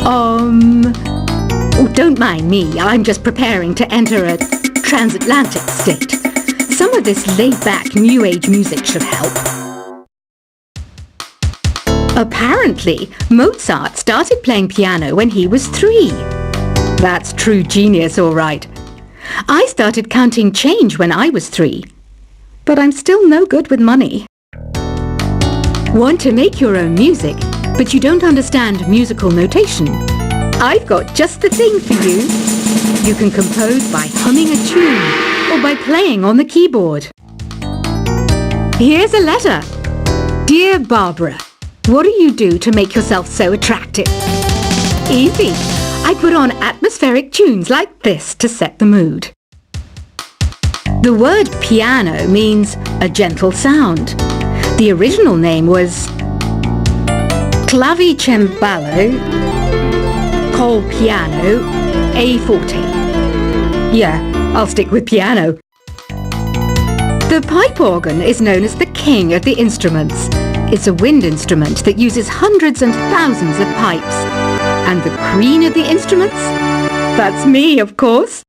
Oh, don't mind me. I'm just preparing to enter a transatlantic state. Some of this laid-back New Age music should help. Apparently, Mozart started playing piano when he was 3. That's true genius, all right. I started counting change when I was 3. But I'm still no good with money. Want to make your own music, but you don't understand musical notation? I've got just the thing for you. You can compose by humming a tune or by playing on the keyboard. Here's a letter. Dear Barbara, what do you do to make yourself so attractive? Easy. I put on atmospheric tunes like this to set the mood. The word piano means a gentle sound. The original name was clavicembalo col piano a forte. Yeah, I'll stick with piano. The pipe organ is known as the king of the instruments. It's a wind instrument that uses hundreds and thousands of pipes. And the queen of the instruments? That's me, of course.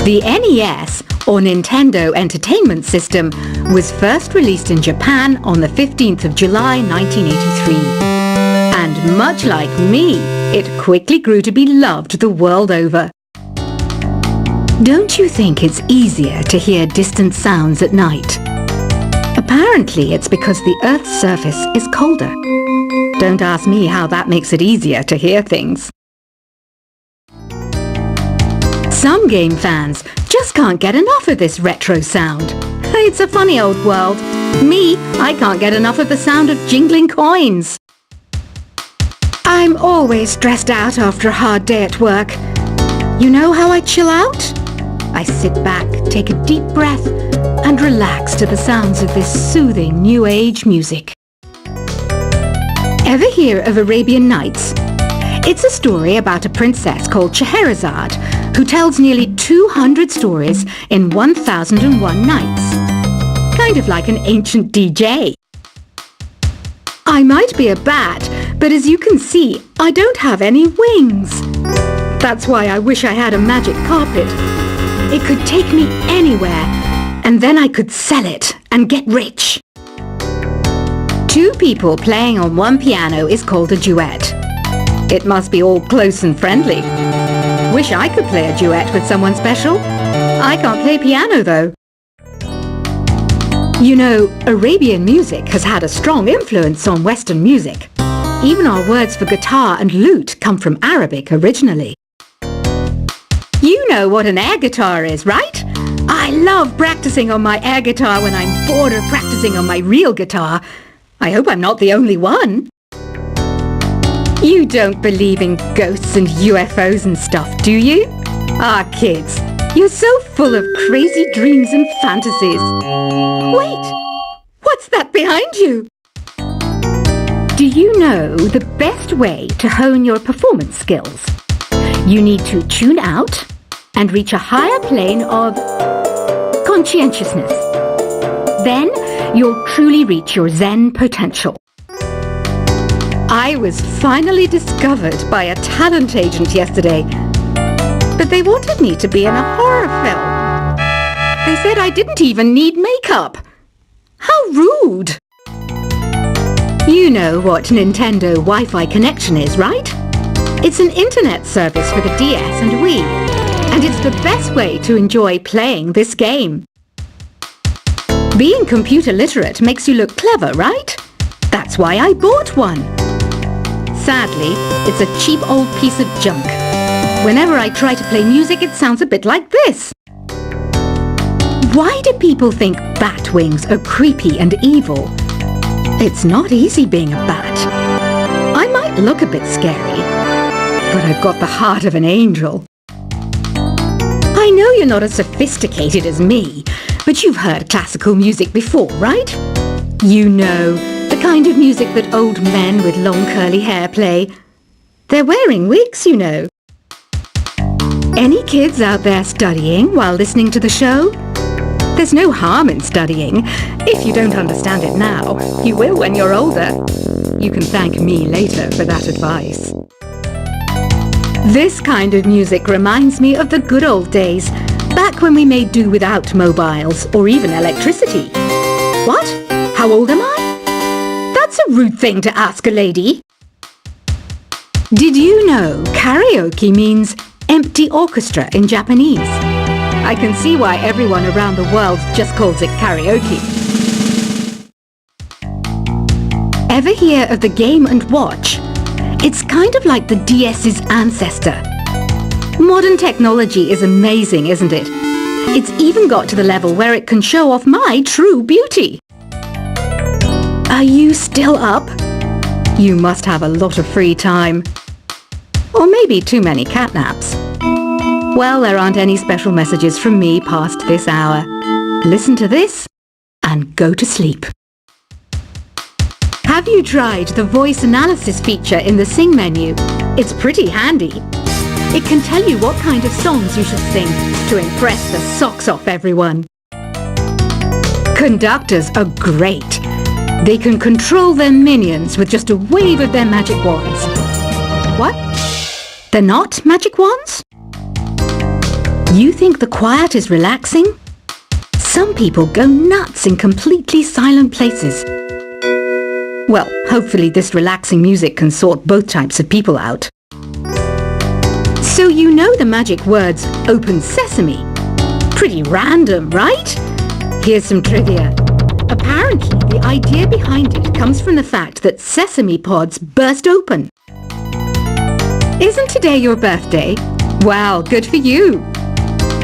The NES, or Nintendo Entertainment System, was first released in Japan on the 15th of July 1983. And much like me, it quickly grew to be loved the world over. Don't you think it's easier to hear distant sounds at night? Apparently it's because the Earth's surface is colder. Don't ask me how that makes it easier to hear things. Some game fans just can't get enough of this retro sound. It's a funny old world. Me, I can't get enough of the sound of jingling coins. I'm always stressed out after a hard day at work. You know how I chill out? I sit back, take a deep breath, and relax to the sounds of this soothing New Age music. Ever hear of Arabian Nights? It's a story about a princess called Scheherazade who tells nearly 200 stories in 1001 nights. Kind of like an ancient DJ. I might be a bat, but as you can see, I don't have any wings. That's why I wish I had a magic carpet. It could take me anywhere, and then I could sell it and get rich. 2 people playing on one piano is called a duet. It must be all close and friendly. Wish I could play a duet with someone special. I can't play piano though. You know, Arabian music has had a strong influence on Western music. Even our words for guitar and lute come from Arabic originally. You know what an air guitar is, right? I love practicing on my air guitar when I'm bored of practicing on my real guitar. I hope I'm not the only one. You don't believe in ghosts and UFOs and stuff, do you? Ah, kids, you're so full of crazy dreams and fantasies. Wait, what's that behind you? Do you know the best way to hone your performance skills? You need to tune out and reach a higher plane of conscientiousness. Then you'll truly reach your Zen potential. I was finally discovered by a talent agent yesterday, but they wanted me to be in a horror film. They said I didn't even need makeup. How rude! You know what Nintendo Wi-Fi connection is, right? It's an internet service for the DS and Wii, and it's the best way to enjoy playing this game. Being computer literate makes you look clever, right? That's why I bought one. Sadly, it's a cheap old piece of junk. Whenever I try to play music, it sounds a bit like this. Why do people think bat wings are creepy and evil? It's not easy being a bat. I might look a bit scary, but I've got the heart of an angel. I know you're not as sophisticated as me, but you've heard classical music before, right? You know, the kind of music that old men with long curly hair play. They're wearing wigs, you know. Any kids out there studying while listening to the show? There's no harm in studying. If you don't understand it now, you will when you're older. You can thank me later for that advice. This kind of music reminds me of the good old days, back when we made do without mobiles or even electricity. What? How old am I? That's a rude thing to ask a lady. Did you know karaoke means empty orchestra in Japanese? I can see why everyone around the world just calls it karaoke. Ever hear of the Game & Watch? It's kind of like the DS's ancestor. Modern technology is amazing, isn't it? It's even got to the level where it can show off my true beauty. Are you still up? You must have a lot of free time. Or maybe too many catnaps. Well, there aren't any special messages from me past this hour. Listen to this and go to sleep. Have you tried the voice analysis feature in the Sing menu? It's pretty handy. It can tell you what kind of songs you should sing to impress the socks off everyone. Conductors are great. They can control their minions with just a wave of their magic wands. What? They're not magic wands? You think the quiet is relaxing? Some people go nuts in completely silent places. Well, hopefully this relaxing music can sort both types of people out. So you know the magic words "Open Sesame"? Pretty random, right? Here's some trivia. Apparently, the idea behind it comes from the fact that sesame pods burst open. Isn't today your birthday? Well, good for you.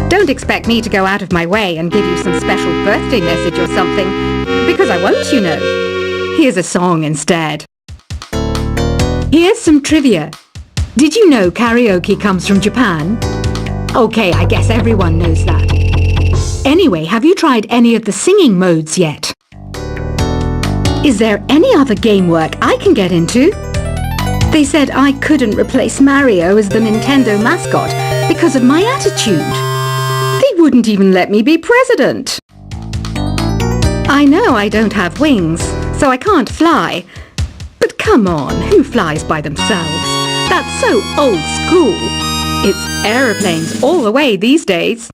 Don't expect me to go out of my way and give you some special birthday message or something, because I won't, you know. Here's a song instead. Here's some trivia. Did you know karaoke comes from Japan? Okay, I guess everyone knows that. Anyway, have you tried any of the singing modes yet? Is there any other game work I can get into? They said I couldn't replace Mario as the Nintendo mascot because of my attitude. They wouldn't even let me be president. I know I don't have wings, so I can't fly. But come on, who flies by themselves? That's so old school. It's aeroplanes all the way these days.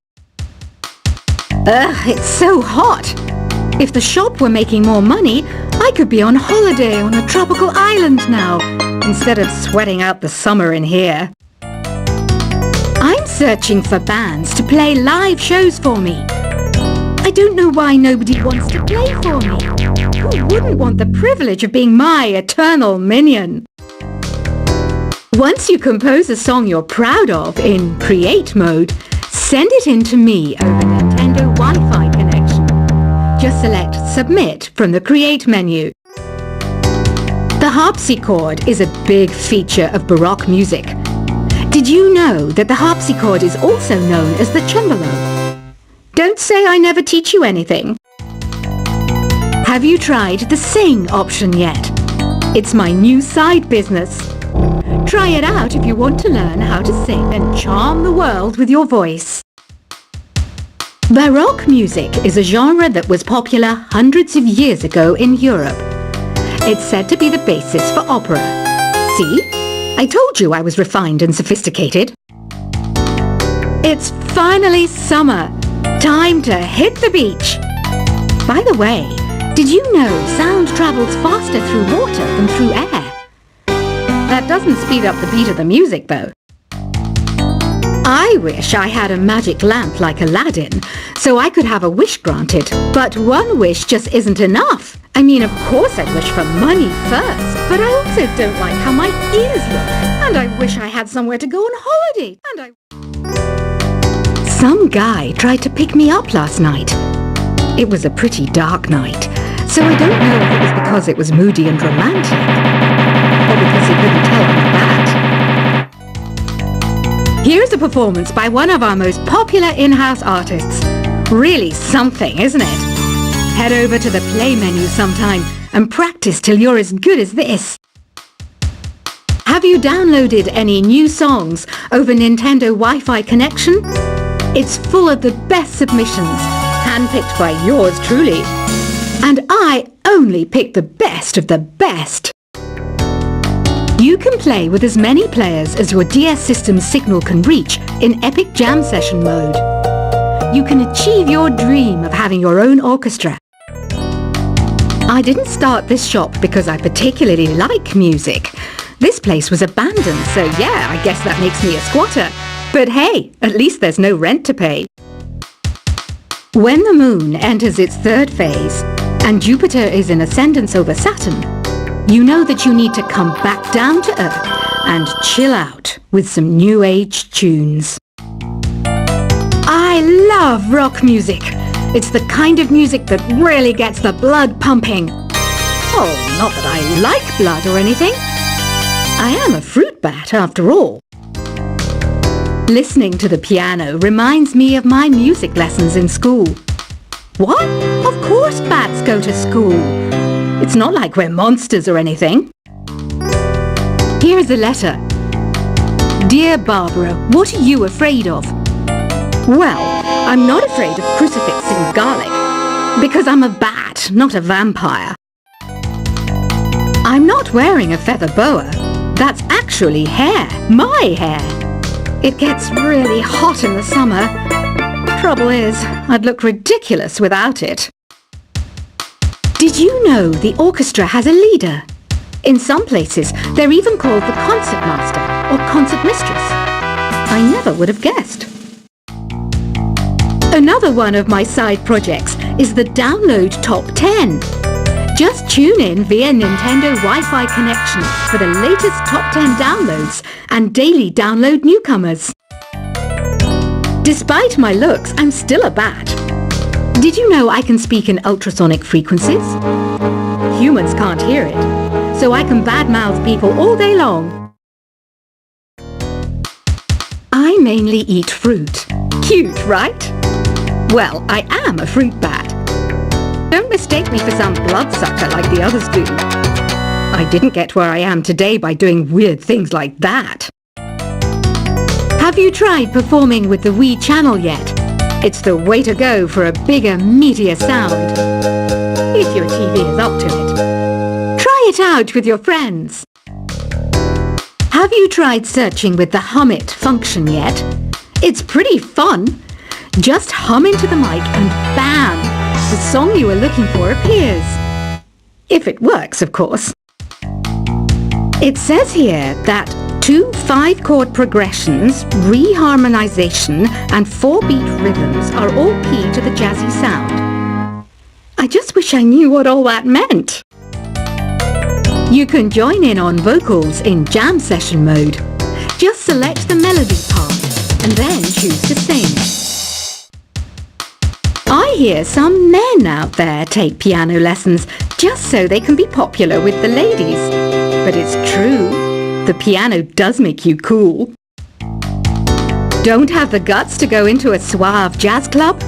Ugh, it's so hot. If the shop were making more money, I could be on holiday on a tropical island now, instead of sweating out the summer in here. I'm searching for bands to play live shows for me. I don't know why nobody wants to play for me. Who wouldn't want the privilege of being my eternal minion? Once you compose a song you're proud of in Create mode, send it in to me over Nintendo Wi-Fi connection. Just select Submit from the Create menu. The harpsichord is a big feature of Baroque music. Did you know that the harpsichord is also known as the cembalo? Don't say I never teach you anything. Have you tried the Sing option yet? It's my new side business. Try it out if you want to learn how to sing and charm the world with your voice. Baroque music is a genre that was popular hundreds of years ago in Europe. It's said to be the basis for opera. See? I told you I was refined and sophisticated. It's finally summer. Time to hit the beach. By the way, did you know sound travels faster through water than through air? That doesn't speed up the beat of the music, though. I wish I had a magic lamp like Aladdin, so I could have a wish granted. But one wish just isn't enough. I mean, of course I'd wish for money first, but I also don't like how my ears look. And I wish I had somewhere to go on holiday. Some guy tried to pick me up last night. It was a pretty dark night, so I don't know if it was because it was moody and romantic, or because he couldn't tell I'm bad. Here's a performance by one of our most popular in-house artists. Really something, isn't it? Head over to the play menu sometime and practice till you're as good as this. Have you downloaded any new songs over Nintendo Wi-Fi connection? It's full of the best submissions, handpicked by yours truly. And I only pick the best of the best. You can play with as many players as your DS system's signal can reach in Epic Jam Session mode. You can achieve your dream of having your own orchestra. I didn't start this shop because I particularly like music. This place was abandoned, so yeah, I guess that makes me a squatter. But hey, at least there's no rent to pay. When the moon enters its third phase and Jupiter is in ascendance over Saturn, you know that you need to come back down to Earth and chill out with some new age tunes. I love rock music. It's the kind of music that really gets the blood pumping. Oh, not that I like blood or anything. I am a fruit bat after all. Listening to the piano reminds me of my music lessons in school. What? Of course bats go to school. It's not like we're monsters or anything. Here's a letter. Dear Barbara, what are you afraid of? Well, I'm not afraid of crucifix and garlic, because I'm a bat, not a vampire. I'm not wearing a feather boa. That's actually hair, my hair. It gets really hot in the summer. Trouble is, I'd look ridiculous without it. Did you know the orchestra has a leader? In some places, they're even called the concert master or concert mistress. I never would have guessed. Another one of my side projects is the Download Top 10. Just tune in via Nintendo Wi-Fi connection for the latest Top 10 downloads and daily download newcomers. Despite my looks, I'm still a bat. Did you know I can speak in ultrasonic frequencies? Humans can't hear it, so I can badmouth people all day long. I mainly eat fruit. Cute, right? Well, I am a fruit bat. Don't mistake me for some bloodsucker like the others do. I didn't get where I am today by doing weird things like that. Have you tried performing with the Wii channel yet? It's the way to go for a bigger, meatier sound. If your TV is up to it. Try it out with your friends. Have you tried searching with the Hum It function yet? It's pretty fun. Just hum into the mic and bam! The song you were looking for appears. If it works, of course. It says here that 2 5-chord progressions, reharmonization, and 4-beat rhythms are all key to the jazzy sound. I just wish I knew what all that meant. You can join in on vocals in jam session mode. Just select the melody part and then choose to sing. I hear some men out there take piano lessons just so they can be popular with the ladies. But it's true, the piano does make you cool. Don't have the guts to go into a suave jazz club?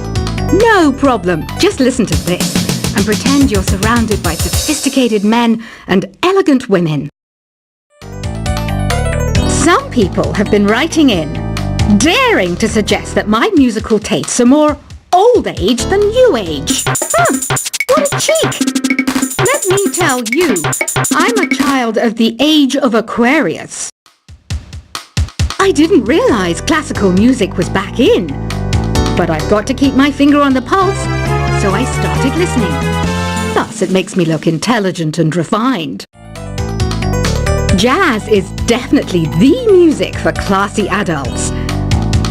No problem, just listen to this and pretend you're surrounded by sophisticated men and elegant women. Some people have been writing in, daring to suggest that my musical tastes are more old age than new age. What a cheek! Let me tell you, I'm a child of the age of Aquarius. I didn't realize classical music was back in, but I've got to keep my finger on the pulse, so I started listening. Thus, it makes me look intelligent and refined. Jazz is definitely the music for classy adults.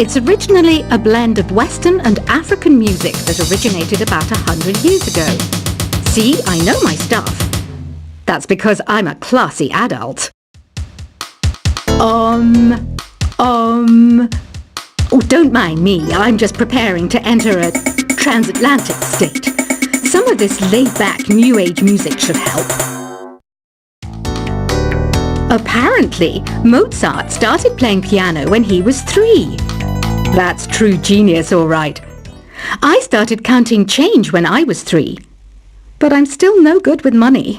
It's originally a blend of Western and African music that originated about 100 years ago. See, I know my stuff. That's because I'm a classy adult. Oh, don't mind me. I'm just preparing to enter a transatlantic state. Some of this laid-back New Age music should help. Apparently, Mozart started playing piano when he was 3. That's true genius, all right. I started counting change when I was 3. But I'm still no good with money.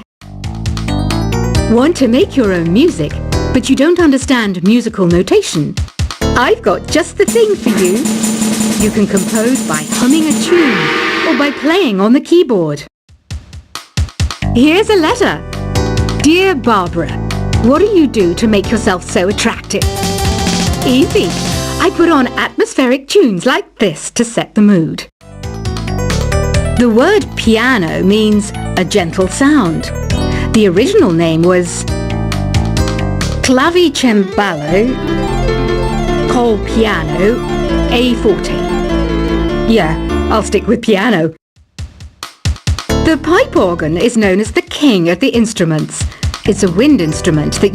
Want to make your own music, but you don't understand musical notation? I've got just the thing for you. You can compose by humming a tune or by playing on the keyboard. Here's a letter. Dear Barbara, What do you do to make yourself so attractive? Easy. I put on atmospheric tunes like this to set the mood. The word piano means a gentle sound. The original name was clavicembalo col piano a forte. Yeah, I'll stick with piano. The pipe organ is known as the king of the instruments. It's a wind instrument that